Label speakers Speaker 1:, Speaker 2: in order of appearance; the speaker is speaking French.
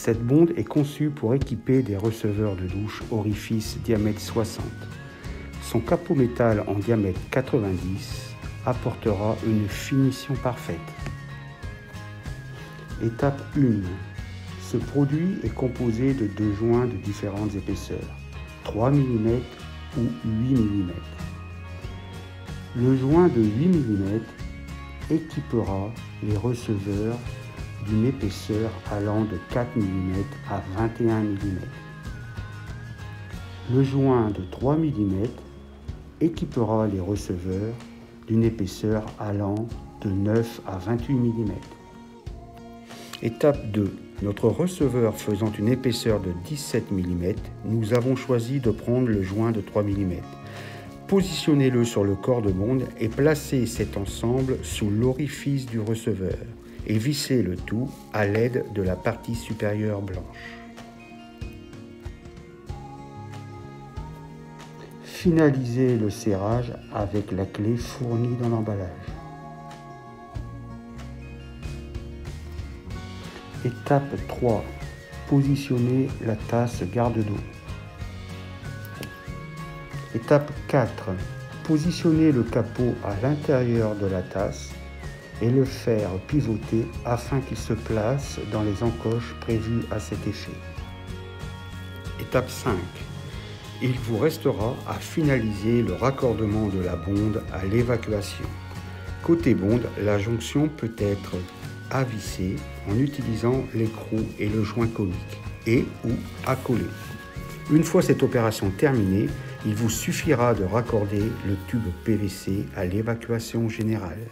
Speaker 1: Cette bonde est conçue pour équiper des receveurs de douche orifice diamètre 60. Son capot métal en diamètre 90 apportera une finition parfaite. Étape 1. Ce produit est composé de 2 joints de différentes épaisseurs, 3 mm ou 8 mm. Le joint de 8 mm équipera les receveurs d'une épaisseur allant de 4 mm à 21 mm. Le joint de 3 mm équipera les receveurs d'une épaisseur allant de 9 à 28 mm. Étape 2. Notre receveur faisant une épaisseur de 17 mm, nous avons choisi de prendre le joint de 3 mm. Positionnez-le sur le corps de bonde et placez cet ensemble sous l'orifice du receveur et vissez le tout à l'aide de la partie supérieure blanche. Finalisez le serrage avec la clé fournie dans l'emballage. Étape 3. Positionnez la tasse garde-d'eau. Étape 4. Positionnez le capot à l'intérieur de la tasse et le faire pivoter afin qu'il se place dans les encoches prévues à cet effet. Étape 5. Il vous restera à finaliser le raccordement de la bonde à l'évacuation. Côté bonde, la jonction peut être à visser en utilisant l'écrou et le joint conique et ou à coller. Une fois cette opération terminée, il vous suffira de raccorder le tube PVC à l'évacuation générale.